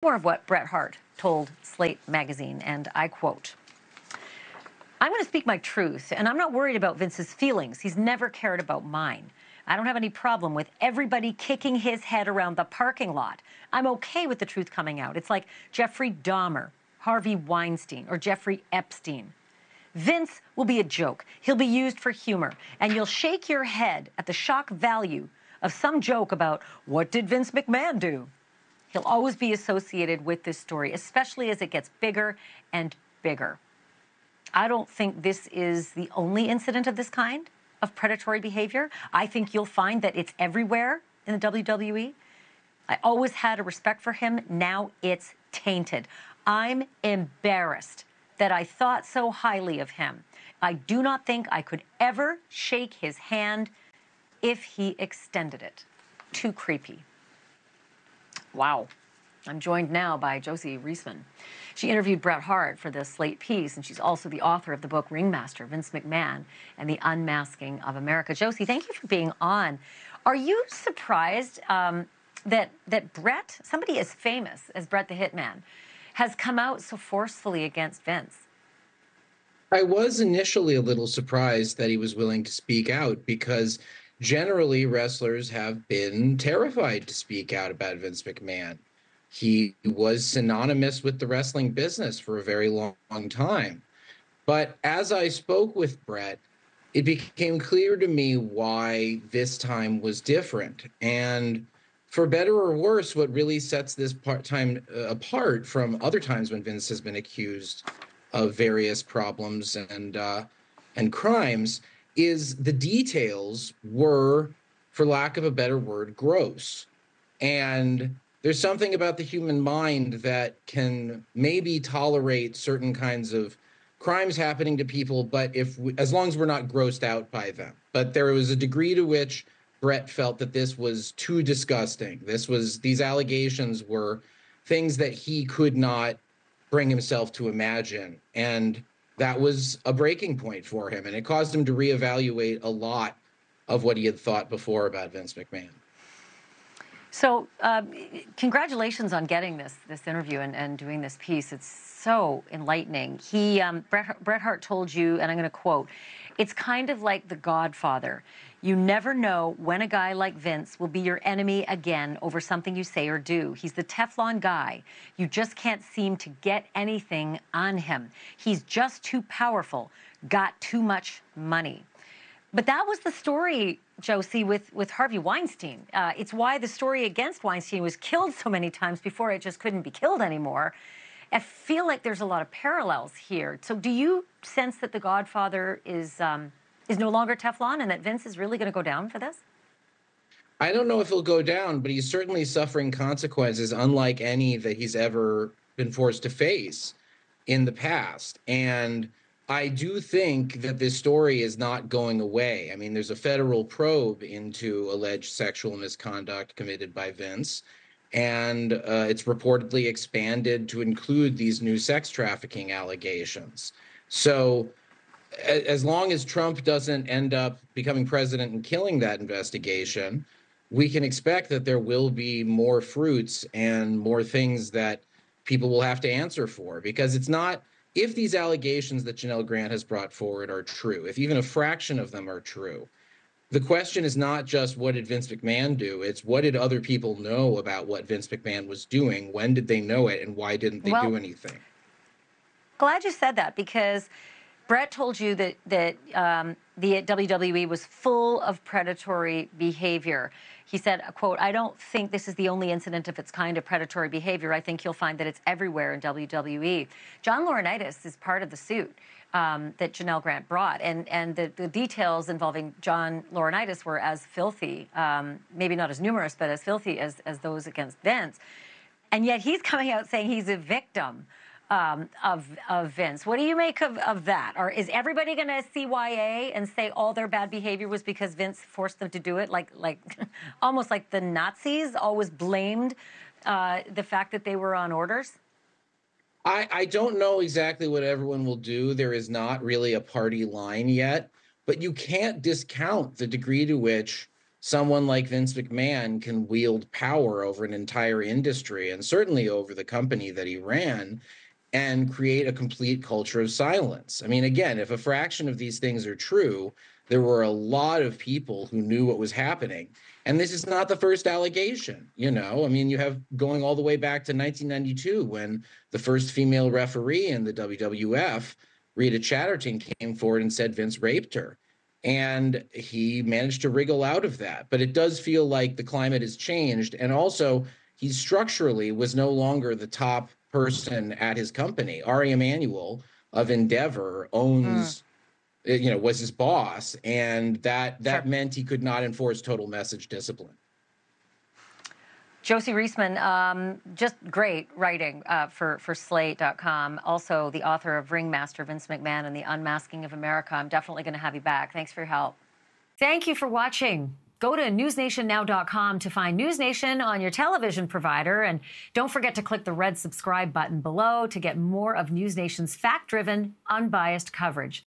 more of what Bret Hart told Slate magazine, and I quote, "I'm going to speak my truth, and I'm not worried about Vince's feelings. He's never cared about mine. I don't have any problem with everybody kicking his head around the parking lot. I'm okay with the truth coming out. It's like Jeffrey Dahmer, Harvey Weinstein, or Jeffrey Epstein. Vince will be a joke. He'll be used for humor, and you'll shake your head at the shock value of some joke about what did Vince McMahon do? He'll always be associated with this story, especially as it gets bigger and bigger. I don't think this is the only incident of this kind of predatory behavior. I think you'll find that it's everywhere in the WWE. I always had a respect for him. Now it's tainted. I'm embarrassed that I thought so highly of him. I do not think I could ever shake his hand if he extended it. Too creepy." Wow. I'm joined now by Josie Riseman. She interviewed Bret Hart for the Slate piece, and she's also the author of the book Ringmaster, Vince McMahon and the Unmasking of America. Josie, thank you for being on. Are you surprised that Bret, somebody as famous as Bret the Hitman, has come out so forcefully against Vince? I was initially a little surprised that he was willing to speak out, because generally wrestlers have been terrified to speak out about Vince McMahon. He was synonymous with the wrestling business for a very long time. But as I spoke with Bret, it became clear to me why this time was different. And for better or worse, what really sets this time apart from other times when Vince has been accused of various problems and crimes is the details were, for lack of a better word, gross. And there's something about the human mind that can maybe tolerate certain kinds of crimes happening to people, but as long as we're not grossed out by them. But there was a degree to which Bret felt that this was too disgusting. These allegations were things that he could not bring himself to imagine. And that was a breaking point for him. And it caused him to reevaluate a lot of what he had thought before about Vince McMahon. So congratulations on getting this interview and doing this piece. It's so enlightening. Bret Hart told you, and I'm going to quote, "It's kind of like The Godfather. You never know when a guy like Vince will be your enemy again over something you say or do. He's the Teflon guy. You just can't seem to get anything on him. He's just too powerful, got too much money." But that was the story, Josie, with Harvey Weinstein. It's why the story against Weinstein was killed so many times before it just couldn't be killed anymore. I feel like there's a lot of parallels here. So do you sense that The Godfather is no longer Teflon and that Vince is really going to go down for this? I don't know if he'll go down, but he's certainly suffering consequences unlike any that he's ever been forced to face in the past. And I do think that this story is not going away. I mean, there's a federal probe into alleged sexual misconduct committed by Vince, and it's reportedly expanded to include these new sex trafficking allegations. So as long as Trump doesn't end up becoming president and killing that investigation, we can expect that there will be more fruits and more things that people will have to answer for, because it's not, if these allegations that Janelle Grant has brought forward are true, if even a fraction of them are true, the question is not just what did Vince McMahon do, it's what did other people know about what Vince McMahon was doing, when did they know it, and why didn't they do anything? Glad you said that, because Bret told you that the WWE was full of predatory behavior. He said, quote, "I don't think this is the only incident of its kind of predatory behavior. I think you'll find that it's everywhere in WWE." John Laurinaitis is part of the suit that Janelle Grant brought. And the details involving John Laurinaitis were as filthy, maybe not as numerous, but as filthy as those against Vince. And yet he's coming out saying he's a victim of Vince. What do you make of that? Or is everybody going to CYA and say all their bad behavior was because Vince forced them to do it? Like almost like the Nazis always blamed the fact that they were on orders? I don't know exactly what everyone will do. There is not really a party line yet, but you can't discount the degree to which someone like Vince McMahon can wield power over an entire industry and certainly over the company that he ran and create a complete culture of silence. I mean, again, if a fraction of these things are true, there were a lot of people who knew what was happening. And this is not the first allegation, you know? I mean, you have going all the way back to 1992 when the first female referee in the WWF, Rita Chatterton, came forward and said Vince raped her. And he managed to wriggle out of that. But it does feel like the climate has changed. And also, he structurally was no longer the top person at his company. Ari Emanuel of Endeavor owns, was his boss, and that meant he could not enforce total message discipline. Josie Riseman, just great writing for Slate.com. Also, the author of Ringmaster, Vince McMahon, and the Unmasking of America. I'm definitely going to have you back. Thanks for your help. Thank you for watching. Go to newsnationnow.com to find Newsnation on your television provider. And don't forget to click the red subscribe button below to get more of Newsnation's fact-driven, unbiased coverage.